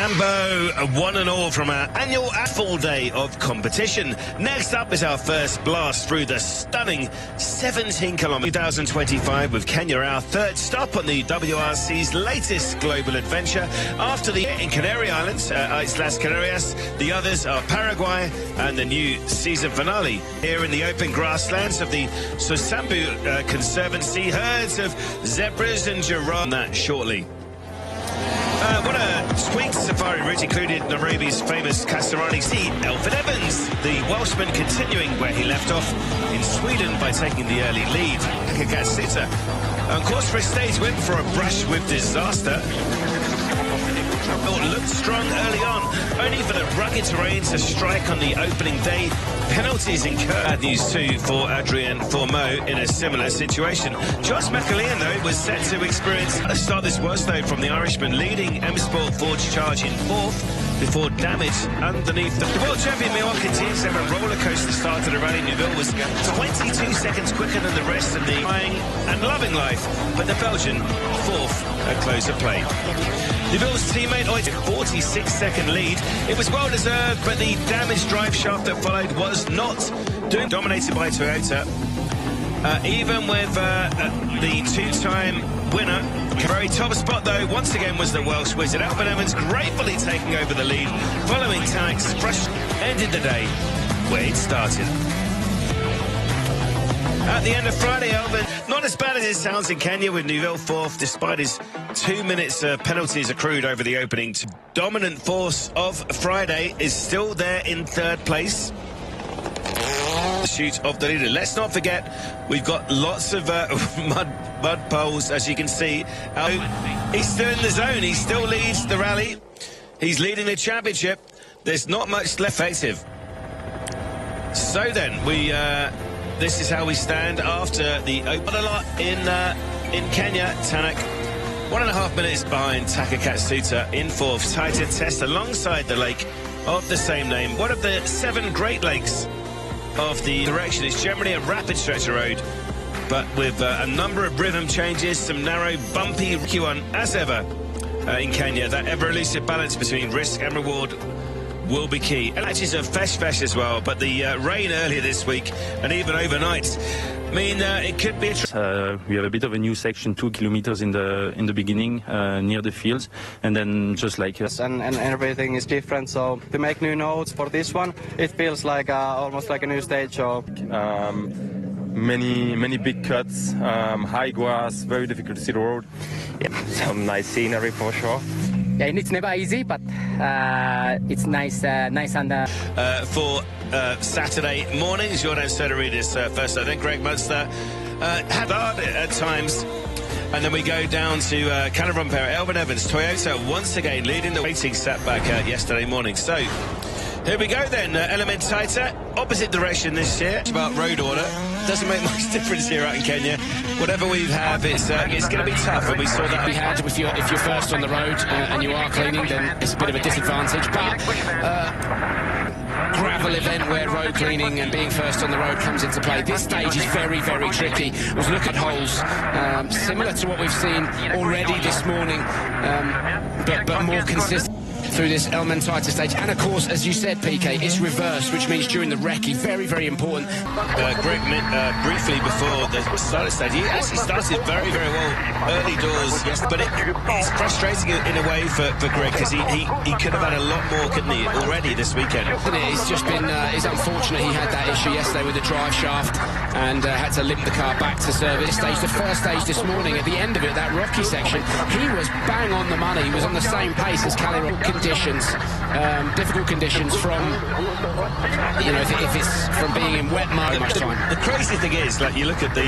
Sambo, one and all from our annual full day of competition. Next up is our first blast through the stunning 17 kilometres 2025 with Kenya, our third stop on the WRC's latest global adventure. After the in Canary Islands, Islas Canarias, the others are Paraguay and the new season finale. Here in the open grasslands of the Sosambu Conservancy, herds of zebras and giraffes. That shortly. What a tweaked safari route included Nairobi's famous Kasarani Sea. Elfyn Evans, the Welshman, continuing where he left off in Sweden by taking the early lead. Kakagasuta on course for a stage win for a brush with disaster. Looked strong early on, only for the rugged terrain to strike on the opening day. Penalties incurred. Bad news too for Adrian Formeau in a similar situation. Josh McAlean, though, was set to experience a start. This was, though, from the Irishman leading M Sport Forge charge in fourth before damage underneath. The world champion Milan continues to have a roller coaster start to the rally. Neuville was 22 seconds quicker than the rest of the flying and loving life, but the Belgian fourth at close of play. Neuville's teammate took a 46-second lead. It was well deserved, but the damaged drive shaft that followed was not dominated by Toyota. Even with the two-time winner, very top spot though once again was the Welsh wizard. Elfyn Evans gratefully taking over the lead, following Tanak's brush ended the day where it started. At the end of Friday, Elfyn, not as bad as it sounds in Kenya, with Neuville fourth, despite his 2 minutes penalties accrued over the opening. Dominant force of Friday is still there in third place. The shoot of the leader. Let's not forget, we've got lots of mud poles, as you can see. He's still in the zone. He still leads the rally. He's leading the championship. There's not much left effective. So then, this is how we stand after the open. A lot in Kenya. Tanak 1.5 minutes behind Takakatsuta in fourth. Tighter test alongside the lake of the same name. One of the 7 Great Lakes of the direction. It's generally a rapid stretch of road, but with a number of rhythm changes, some narrow, bumpy one, as ever in Kenya. That ever-elusive balance between risk and reward will be key. And matches are fresh as well, but the rain earlier this week and even overnight mean it could be we have a bit of a new section, 2 kilometers in the beginning near the fields, and then just like and everything is different, so to make new notes for this one, it feels like almost like a new stage. So many big cuts, high grass, very difficult to see the road. Yeah, some nice scenery for sure. Yeah, and it's never easy, but it's nice and for Saturday mornings, Jordan Soteridis first, then Greg Munster had hard at times, and then we go down to Canavan pair, Elfyn Evans, Toyota once again leading the waiting setback yesterday morning. So here we go then, element tighter, opposite direction this year. It's about road order. Doesn't make much difference here out in Kenya. Whatever we have, it's going to be tough, and we saw that. If you're first on the road and you are cleaning, then it's a bit of a disadvantage. But gravel event where road cleaning and being first on the road comes into play. This stage is very tricky. We'll look at holes similar to what we've seen already this morning, but more consistent through this Elmentaita stage. And of course, as you said, PK, it's reversed, which means during the recce, very important. Greg, briefly before the start of the stage, he actually started very well early doors, yes, but it's frustrating in a way for Greg, because he could have had a lot more, couldn't he, already this weekend. It's just been it's unfortunate he had that issue yesterday with the drive shaft and had to limp the car back to service stage. The first stage this morning, at the end of it, that rocky section, he was bang on the money. He was on the same pace as Cali. Conditions, difficult conditions from, if it's from being in wet mud much time. The crazy thing is, like, you look at the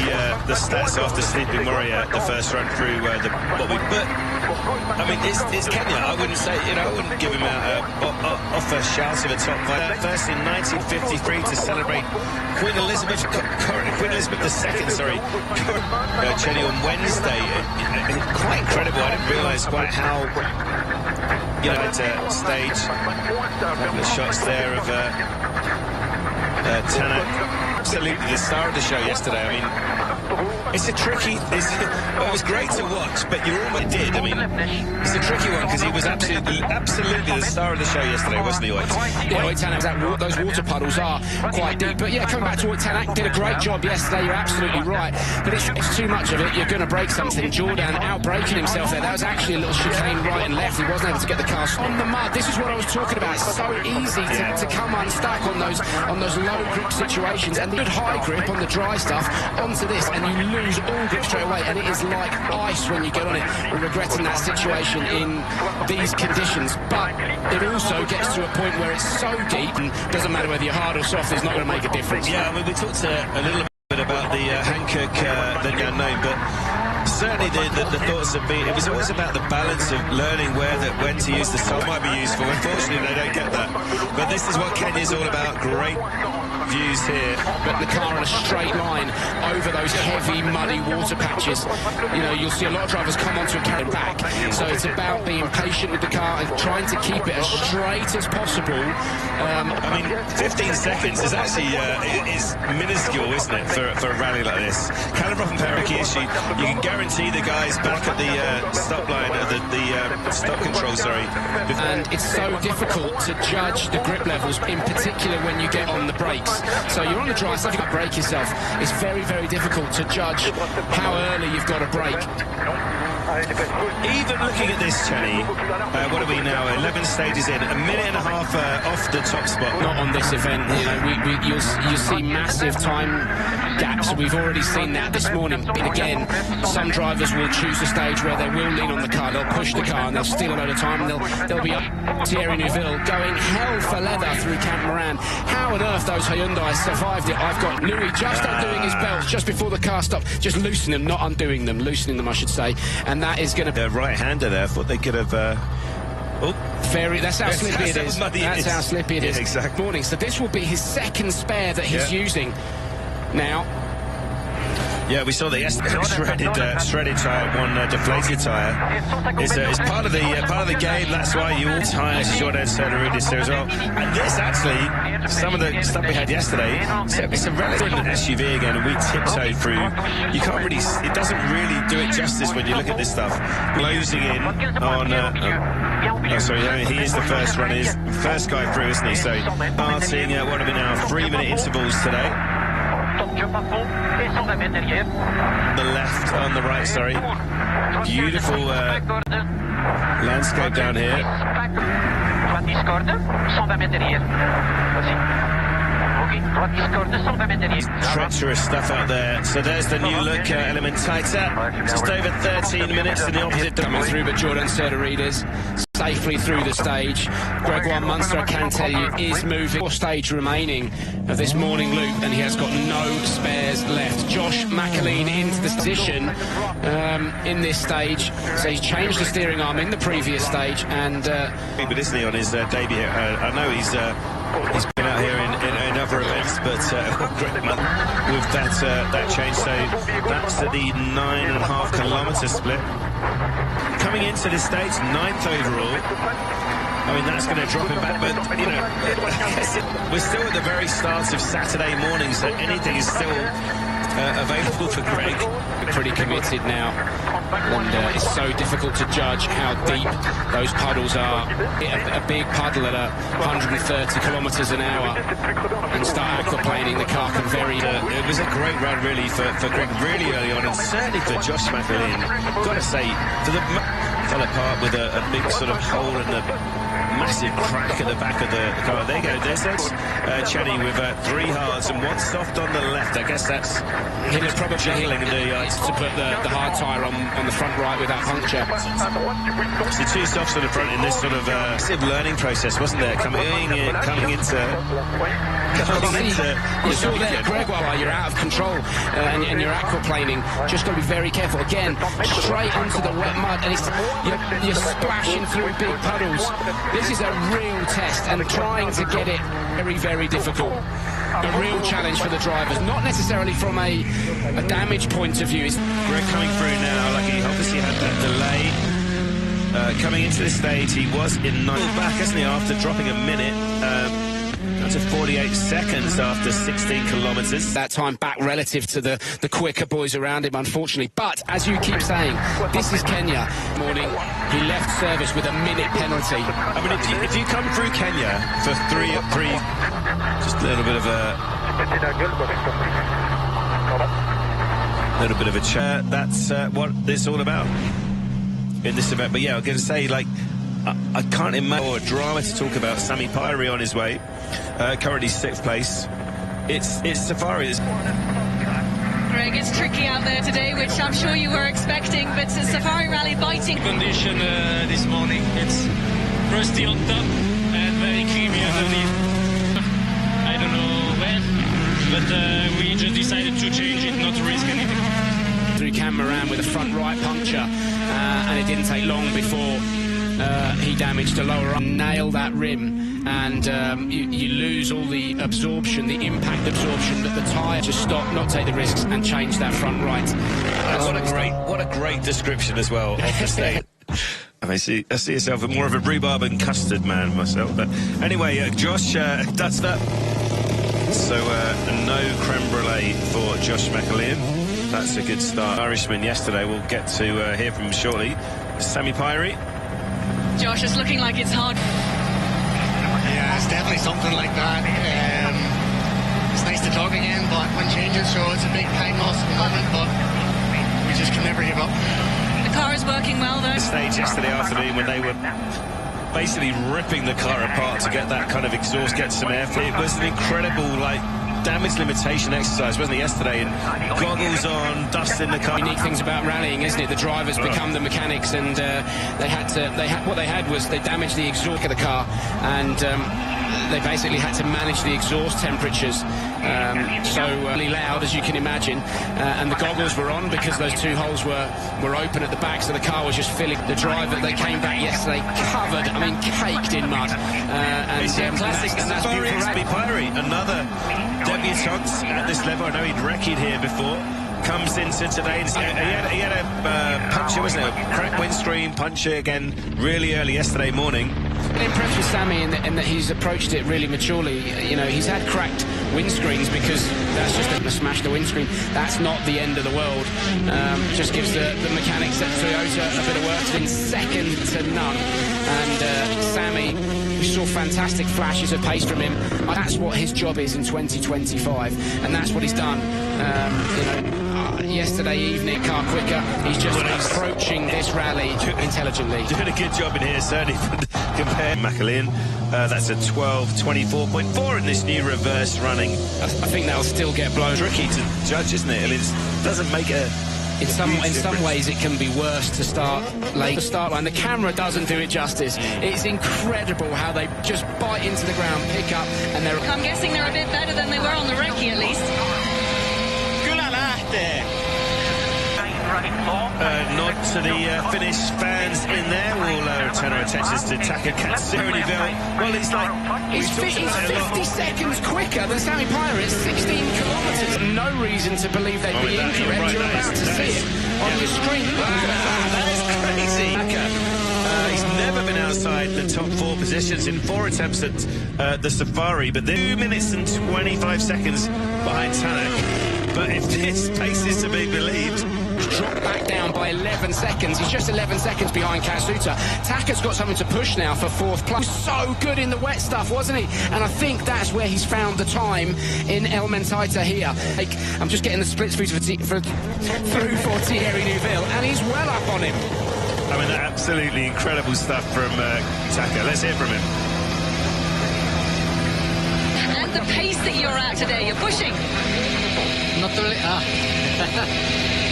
stats after Sleeping Warrior, the first run through but I mean, it's Kenya. I wouldn't say, I wouldn't give him off a shout of a top 5. First in 1953 to celebrate Queen Elizabeth II, Jenny on Wednesday. Quite incredible. I didn't realise quite how. Stage, a couple of shots there of Tanak. Absolutely the star of the show yesterday. I mean, It's a tricky. Well, it was great to watch, but you almost did. I mean, it's a tricky one because he was absolutely the star of the show yesterday, wasn't he, Oit? Yeah, Oit Tanak, those water puddles are quite deep. But yeah, coming back to Oit Tanak, did a great job yesterday. You're absolutely right. But it's too much of it, you're going to break something. Jordan out-braking himself there. That was actually a little chicane right and left. He wasn't able to get the car on the mud. This is what I was talking about. It's so easy to come unstuck on those low grip situations, and the good high grip on the dry stuff onto this, and you lose all grip straight away, and it is like ice when you get on it. We're regretting that situation in these conditions, but it also gets to a point where it's so deep, and doesn't matter whether you're hard or soft, it's not going to make a difference. Yeah, I mean, we talked a little bit about the Hankook, the unknown, but certainly the thoughts have been, it was always about the balance of learning when to use the salt might be useful. Unfortunately, they don't get that. But this is what Kenya's all about. Great views here. But the car on a straight line over those heavy, muddy water patches. You know, you'll see a lot of drivers come onto and carry back. So it's about being patient with the car and trying to keep it as straight as possible. I mean, 15 seconds is actually is minuscule, isn't it, for a rally like this? Calibrov and Parakish, you can guarantee the guys back at the stop line, the stop control, sorry. And it's so difficult to judge the grip levels, in particular when you get on the brakes. So you're on the dry stuff, you've got to brake yourself. It's very, very difficult to judge how early you've got to brake. Even looking at this, Chenny, what are we now? 11 stages in, a minute and a half off the top spot. Not on this event, you know. You'll see massive time gaps. We've already seen that this morning. But again, some drivers will choose a stage where they will lean on the car, they'll push the car, and they'll steal a load of time, and they'll be up Thierry Neuville going hell for leather through Camp Moran. How on earth those Hyundais survived it? I've got Louis just undoing his belts just before the car stopped, just loosening them, not undoing them, loosening them, I should say. And that is going to be... The right-hander there, thought they could have... That's how slippy it is. That's how slippy it is. Exactly. Morning. So this will be his second spare that he's using now. Yeah, we saw the shredded tyre, one deflated tyre. It's part of the game. That's why you all tyres Jordan Soteridis there as well. And this actually, some of the stuff we had yesterday, it's a relative SUV again, and we tiptoed through. You can't really, it doesn't really do it justice when you look at this stuff. Closing in on. He is the first runner, he's the first guy through, isn't he? So starting, what are we now? 3-minute intervals today. The left, on the right, sorry. Beautiful landscape down here. Treacherous stuff out there. So there's the new look, element tighter. Just over 13 minutes in the opposite coming through, but Jordan Soteridis safely through the stage. Gregoire Munster, I can tell you, is moving. 4 stage remaining of this morning loop, and he has got no spares left. Josh McAleen into the position in this stage. So he's changed the steering arm in the previous stage, and but isn't he on his debut? I know he's been out here in other events, but with that change, so that's the 9.5 kilometre split. Coming into this stage, 9th overall. I mean, that's going to drop him back, but, you know, we're still at the very start of Saturday morning, so anything is still available for Greg. Pretty committed now, and it's so difficult to judge how deep those puddles are. A big puddle at 130 kilometres an hour and start aquaplaning, the car can very... it was a great run, really, for Greg, really early on, and certainly for Josh McAleen. Got to say, fell apart with a big sort of hole in the massive crack at the back of the car. There you go. There's Chenny with 3 hards and 1 soft on the left. I guess that's probably to put the hard tyre on the front right with that puncture. So 2 softs on the front in this sort of massive learning process, wasn't there? Coming into. You saw there, Gregoire, you're out of control and you're aquaplaning. Just got to be very careful. Again, straight onto the wet mud, and you're splashing through big puddles. This is a real test, and trying to get it very, very difficult. A real challenge for the drivers, not necessarily from a damage point of view. Greg coming through now, like he obviously had that delay. Coming into this stage, he was in 9th back, isn't he, after dropping a minute. That's a 4 48 seconds after 16 kilometres. That time back relative to the quicker boys around him, unfortunately. But, as you keep saying, this is Kenya. Morning, he left service with a minute penalty. I mean, if you come through Kenya for three, just a little bit of a chat, that's what it's all about in this event. But yeah, I'm going to say, like, I can't imagine more drama to talk about. Sami Pyri on his way, currently 6th place. It's Safari. Greg, it's tricky out there today, which I'm sure you were expecting, but the Safari Rally biting. Condition this morning, it's crusty on top and very creamy underneath. I don't know when, but we just decided to change it, not to risk anything. Through Cameron with a front right puncture, and it didn't take long before he damaged a lower arm. Nail that rim, and you lose all the absorption, the impact absorption that the tyre. Just stop, not take the risks, and change that front right. What a great description as well of the state. I see yourself more of a rhubarb and custard man myself. But anyway, Josh, that's that. So no creme brulee for Josh McAlean. That's a good start. Irishman yesterday. We'll get to hear from him shortly. Sami Pyri. Josh, it's looking like it's hard. Yeah, it's definitely something like that. It's nice to talk again, but when changes, so it's a big time loss at the moment, but we just can never give up. The car is working well, though. Stage yesterday afternoon when they were basically ripping the car apart to get that kind of exhaust, get some air. It was an incredible, damage limitation exercise, wasn't it, yesterday? And goggles on, dust in the car. Unique things about rallying, isn't it? The drivers become the mechanics, and what they had was they damaged the exhaust of the car, and they basically had to manage the exhaust temperatures so really loud, as you can imagine, and the goggles were on because those two holes were open at the back, so the car was just filling. The driver, they came back yesterday covered, caked in mud. And it's a classic Safari. Sami Pyri, another debutant at this level. I know he'd wrecked here before. Comes into today. He had a puncture, wasn't it? A cracked windscreen, puncture again really early yesterday morning. Impressed with Sami in that he's approached it really maturely. You know, he's had cracked windscreens because that's just going to smash the windscreen. That's not the end of the world. Just gives the mechanics at Toyota a bit of work. It's been second to none. And Sami, we saw fantastic flashes of pace from him. That's what his job is in 2025, and that's what he's done. Yesterday evening, car quicker. He's just approaching this rally intelligently. Doing a good job in here, certainly. Compare McAlean. That's a 12:24.4 in this new reverse running. I think that'll still get blown. Tricky to judge, isn't it? I mean, it doesn't make a. In some ways, it can be worse to start late. The start line, the camera doesn't do it justice. It's incredible how they just bite into the ground, pick up, and they're. I'm guessing they're a bit better than they were on the recce, at least. Nod to the Finnish fans in there. We'll turn our attentions to Taka Katsuni. Well, it's like he's 50 seconds quicker than Sami Pyri. It's 16 kilometres. No reason to believe they'd be incorrect. Right, you're about to see it on your screen. That is crazy. He's never been outside the top 4 positions in 4 attempts at the Safari, but 2 minutes and 25 seconds behind Tanak. But if this pace is to be believed, dropped back down by 11 seconds. He's just 11 seconds behind Katsuta. Taka's got something to push now for 4th place. So good in the wet stuff, wasn't he? And I think that's where he's found the time in El Mentaita here. I'm just getting the splits through for Thierry Neuville, and he's well up on him. I mean, absolutely incredible stuff from Taka. Let's hear from him. And the pace that you're at today, you're pushing. Not really.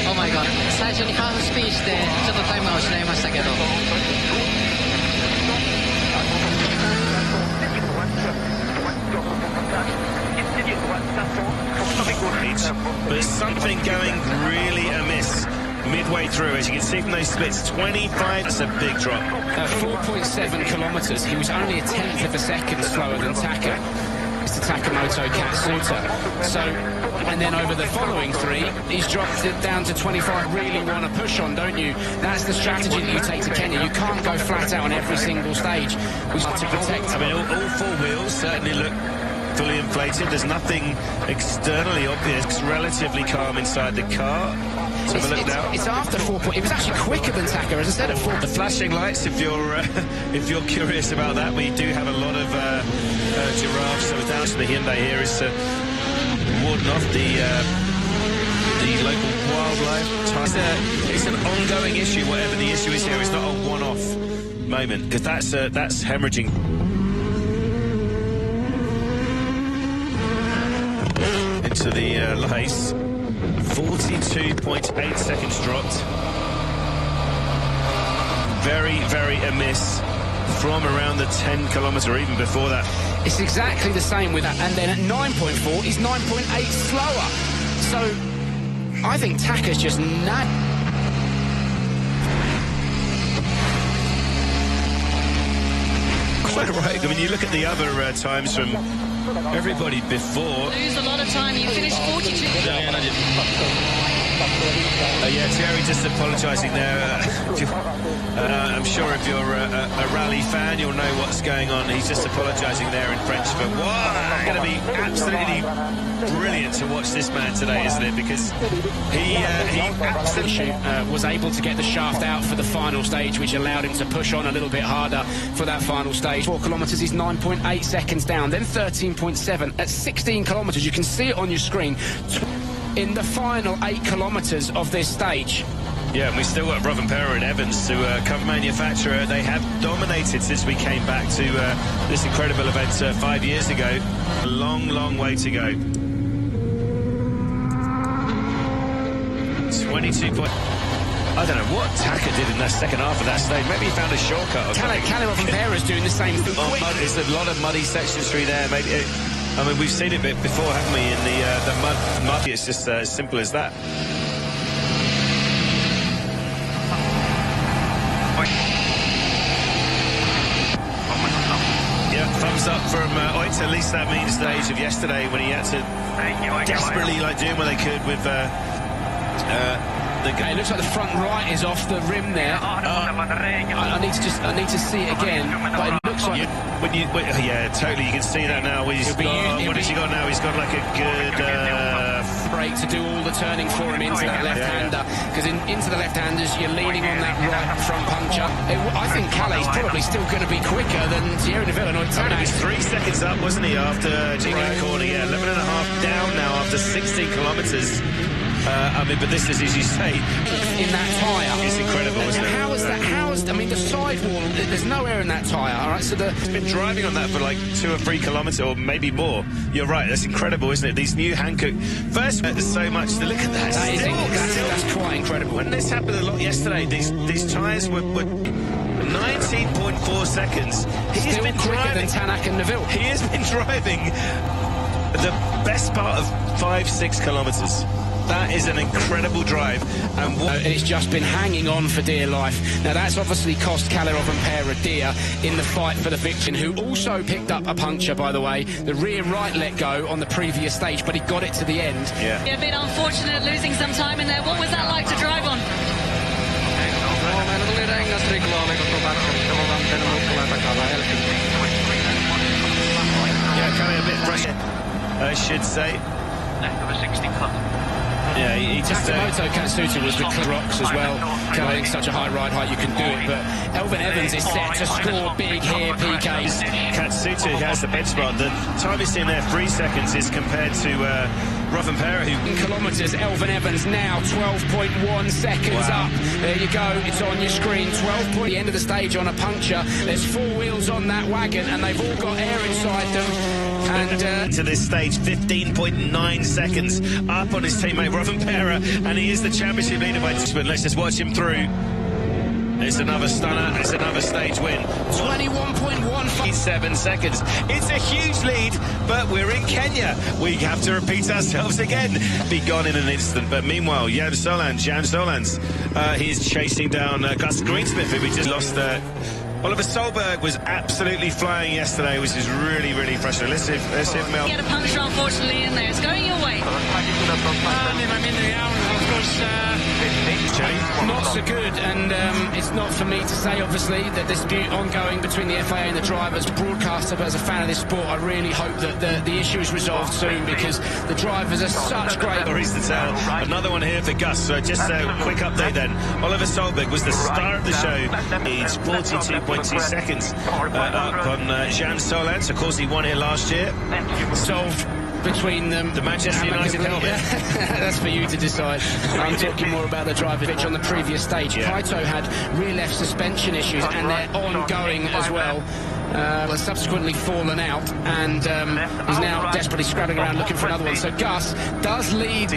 Oh my god. 最初にハーフスピーチでちょっとタイムを失いましたけど。But something going really amiss midway through, as you can see from those splits. 25, that's a big drop. 4.7 kilometres. He was only a tenth of a second slower than Taka. It's the Takamoto Katsuta. So, and then over the following 3, he's dropped it down to 25. Really want to push on, don't you? That's the strategy that you take to Kenya. You can't go flat out on every single stage. We start to protect. I mean, all 4 wheels certainly look fully inflated. There's nothing externally obvious. It's relatively calm inside the car. Let's have a look now. It's after 4 points. It was actually quicker than Taka, as I said, at 4. The flashing lights, if you're curious about that, we do have a lot of giraffes. So down to the Hyundai here is warding off the local wildlife. It's an ongoing issue, whatever the issue is here. It's not a one-off moment, because that's hemorrhaging. Into the lace. 42.8 seconds dropped. Very, very amiss from around the 10 kilometre, even before that. It's exactly the same with that. And then at 9.4, he's 9.8 slower. So I think Taka's just quite right. I mean, you look at the other times from everybody before. Lose a lot of time. You finished 42. Yeah, Thierry just apologising there. I'm sure if you're a rally fan, you'll know what's going on. He's just apologising there in French for what? It's going to be absolutely brilliant to watch this man today, isn't it? Because he absolutely was able to get the shaft out for the final stage, which allowed him to push on a little bit harder for that final stage. 4 kilometres, he's 9.8 seconds down, then 13.7 at 16 kilometres. You can see it on your screen. In the final 8 kilometres of this stage. Yeah, and we still got Rovanperä and Evans to come manufacturer. They have dominated since we came back to this incredible event 5 years ago. A long, long way to go. 22 points. I don't know what Taka did in that second half of that stage. Maybe he found a shortcut or something. Kalle Rovanperä is doing the same thing. There's a lot of muddy sections through there. Maybe. I mean, we've seen it before, haven't we? In the mud. It's just as simple as that. Yeah, thumbs up from Oit. At least that means the age of yesterday when he had to desperately doing what they could with the it looks like the front right is off the rim there. I need to see it again, but it looks like yeah, totally. You can see that now. What has he got now? He's got like a good break to do all the turning for him into that left-hander, because into the left-handers you're leaning on that right front puncture. I think Calle's probably still going to be quicker than Thierry Neuville and Tanak. He was 3 seconds up, wasn't he, after Jingle corner? Yeah, 11 and a half down now after 16 kilometres. I mean, but this is, as you say, in that tyre. It's incredible, isn't it? I mean, the sidewall, there's no air in that tyre, all right? So it's been driving on that for like 2 or 3 kilometres, or maybe more. You're right, that's incredible, isn't it? These new Hankook. First, there's so much to look at that. That's quite incredible. When this happened a lot yesterday, these tyres were 19.4 seconds. He's been quicker than Tanak and Neuville. He has been driving the best part of 5-6 kilometres. That is an incredible drive, and it's just been hanging on for dear life. Now that's obviously cost Kalle Rovanperä dear in the fight for the victory, who also picked up a puncture, by the way. The rear right let go on the previous stage, but he got it to the end. Yeah, a bit unfortunate losing some time in there. What was that like to drive on? Yeah, Kalle a bit frustrated, I should say. Yeah, he just... Takamoto Katsuta was the rocks as well. Carrying such a high ride height, you can do it. But Elvin Evans is set to score big here, PKs. Katsuta has the benchmark. The time he's in there, 3 seconds, is compared to Rovanperä, who... In kilometres, Elvin Evans now 12.1 seconds up. There you go, it's on your screen. 12 point. The end of the stage on a puncture. There's 4 wheels on that wagon, and they've all got air inside them. And to this stage, 15.9 seconds up on his teammate Rovanperä, and he is the championship leader by 2. But let's just watch him through. It's another stunner. It's another stage win. 21.17 seconds. It's a huge lead, but we're in Kenya. We have to repeat ourselves again. Be gone in an instant. But meanwhile, Jan Solans, he's chasing down Gus Greensmith, who we just lost Oliver Solberg was absolutely flying yesterday, which is really, really frustrating. Let's see if Mel... Get a puncture, unfortunately, in there. It's going your way. Of course, not so good, and it's not for me to say, obviously, that this dispute ongoing between the FIA and the drivers. Broadcaster, but as a fan of this sport, I really hope that the issue is resolved soon, because the drivers are such great... Stories to tell. Another one here for Gus. So just a quick update then. Oliver Solberg was the star of the show. He's 42.2 seconds up on Jean Solans. Of course, he won here last year. Solved between them. The Manchester United helmet. That's for you to decide. I'm talking more about the driver pitch on the previous stage. Yeah. Kaito had rear left suspension issues, and they're ongoing as well. Has subsequently fallen out, and is now desperately scrabbling around looking for another one. So Gus does lead.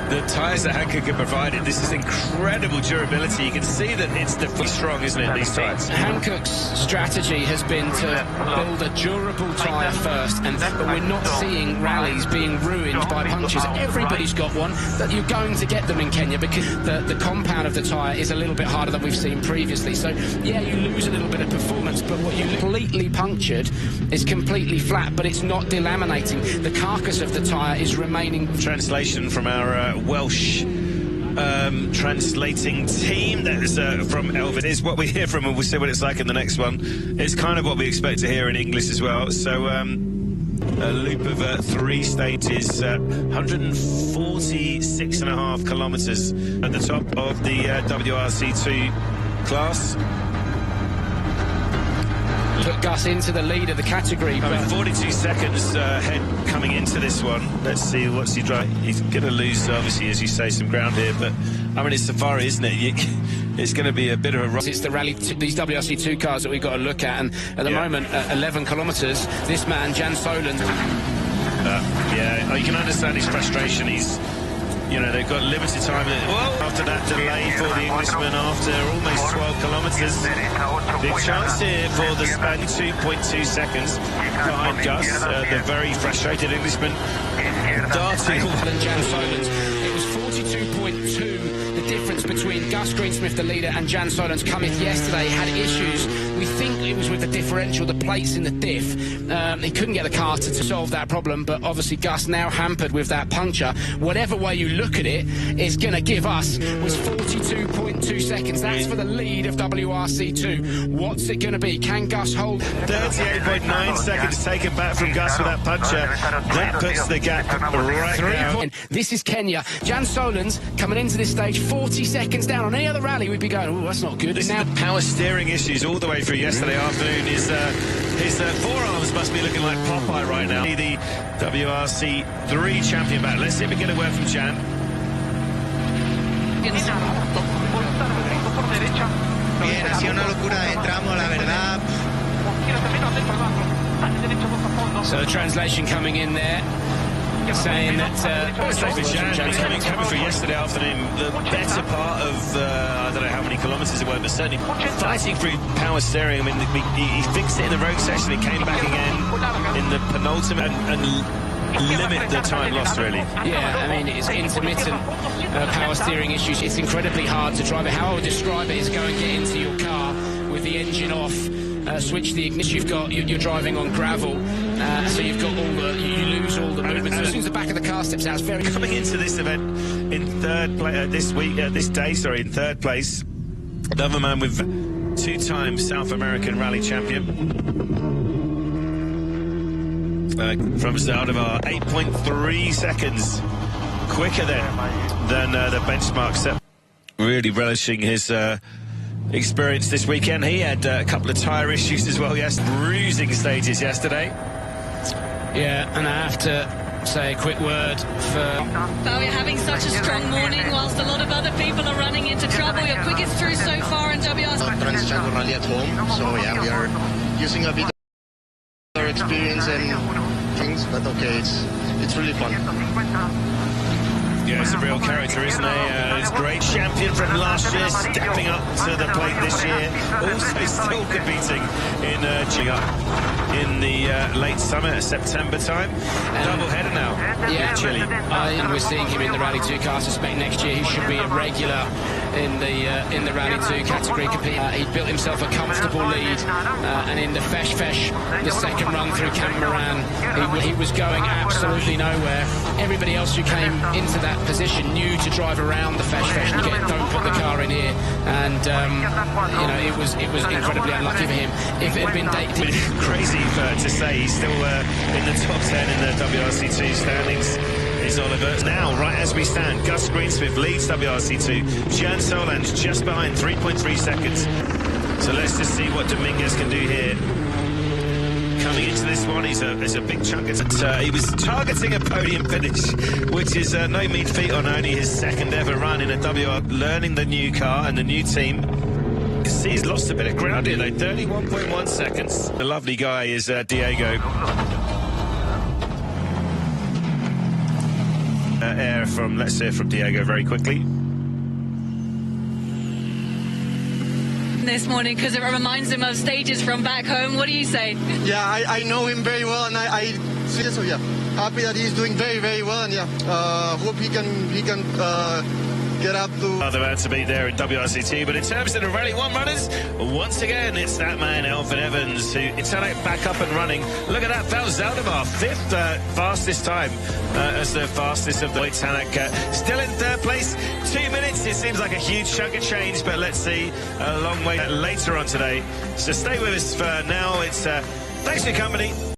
The tyres that Hankook have provided, this is incredible durability. You can see that it's the strong, isn't it, these tyres? Hankook's strategy has been to build a durable tyre first, but we're not seeing rallies being ruined by punctures. Everybody's got one, but you're going to get them in Kenya because the compound of the tyre is a little bit harder than we've seen previously. So, yeah, you lose a little bit of performance, but what you completely punctured is completely flat, but it's not delaminating. The carcass of the tyre is remaining. Translation from our Welsh translating team. That is from Elvis. Is what we hear from, and we'll see what it's like in the next one. It's kind of what we expect to hear in English as well. So a loop of 3 stages, 146.5 kilometres at the top of the WRC2 class. Put Gus into the lead of the category. I mean, 42 seconds ahead coming into this one. Let's see what's he driving. He's going to lose, obviously, as you say, some ground here. But I mean, it's Safari, isn't it? It's going to be a bit of a... It's the rally, these WRC2 cars that we've got to look at. And at the moment, at 11 kilometres, this man, Jan Solans... yeah, you can understand his frustration. He's... You know, they've got limited time. After that delay for the Englishman after almost 12 kilometres. Big chance here for the Spaniard, 2.2 seconds behind Gus, the very frustrated Englishman. Darting. Jan Solans, it was 42.2. The difference between Gus Greensmith, the leader, and Jan Solans Cometh yesterday had issues. We think it was with the differential, the plates in the diff. He couldn't get the car to solve that problem, but obviously Gus now hampered with that puncture. Whatever way you look at it, it's going to give us was 42.2 seconds. That's for the lead of WRC2. What's it going to be? Can Gus hold? 38.9 seconds taken back from Gus with that puncher. That puts the gap right down. This is Kenya. Jan Solans coming into this stage 40 seconds down. On any other rally, we'd be going, oh, that's not good. This now, power steering issues all the way through yesterday afternoon. His forearms must be looking like Popeye right now. The WRC3 champion back. Let's see if we get a word from Jan. Bien, ha sido una locura de tramo, la verdad. So the translation coming in there, saying that Jan's coming through yesterday afternoon, the better part of I don't know how many kilometres it were, but certainly fighting through power steering. I mean, he fixed it in the road section. He came back again in the penultimate and limit the time lost, really. Yeah, I mean, it's intermittent power steering issues. It's incredibly hard to drive it. How I would describe it is go and get into your car with the engine off, switch the ignition. You're driving on gravel, so you've got you lose all the movement. As soon as the back of the car steps out, it's very... Coming into this event in third place, in third place, another man with 2-time South American rally champion. From Zaldívar, 8.3 seconds quicker than the benchmark set. Really relishing his experience this weekend. He had a couple of tyre issues as well, yes, bruising stages yesterday. Yeah, and I have to say a quick word for... Well, we're having such a strong morning whilst a lot of other people are running into trouble. Your quickest through so far in WRC. Transition rally at home, so yeah, we are using a bit of our experience and things, but okay, it's really fun. Yeah, it's a real character, isn't he? He's a great champion from last year, stepping up to the plate this year. Also still competing in the late summer, September time. Double header now. Yeah, Chile. We're seeing him in the Rally 2 car. I suspect next year he should be a regular in the Rally 2 category. He built himself a comfortable lead, and in the Fesh, the second run through Cameron, he was going absolutely nowhere. Everybody else who came into that position knew to drive around the Fesh, and you don't put the car in here, and you know, it was incredibly unlucky for him. If it had been crazy to say he's still in the top 10 in the WRC2 standings is Oliver. Now, right as we stand, Gus Greensmith leads WRC2. Jan Solans just behind, 3.3 seconds. So let's just see what Dominguez can do here. Coming into this one, it's a big chunk. He was targeting a podium finish, which is no mean feat on only his second ever run in a WR. Learning the new car and the new team. You see he's lost a bit of ground here though, 31.1 seconds. The lovely guy is Diego. Let's hear from Diego very quickly. This morning, because it reminds him of stages from back home. What do you say? Yeah, I know him very well, and I so yeah, happy that he's doing very, very well, and yeah, hope he can get up to... They're about to be there in WRC2, but in terms of the Rally 1 runners, once again, it's that man, Elfyn Evans, who it's back up and running. Look at that, Val Zaldemar, fifth fastest time as the fastest of the Tanak. Still in third place, 2 minutes. It seems like a huge chunk of change, but let's see a long way later on today. So stay with us for now. It's thanks for your company.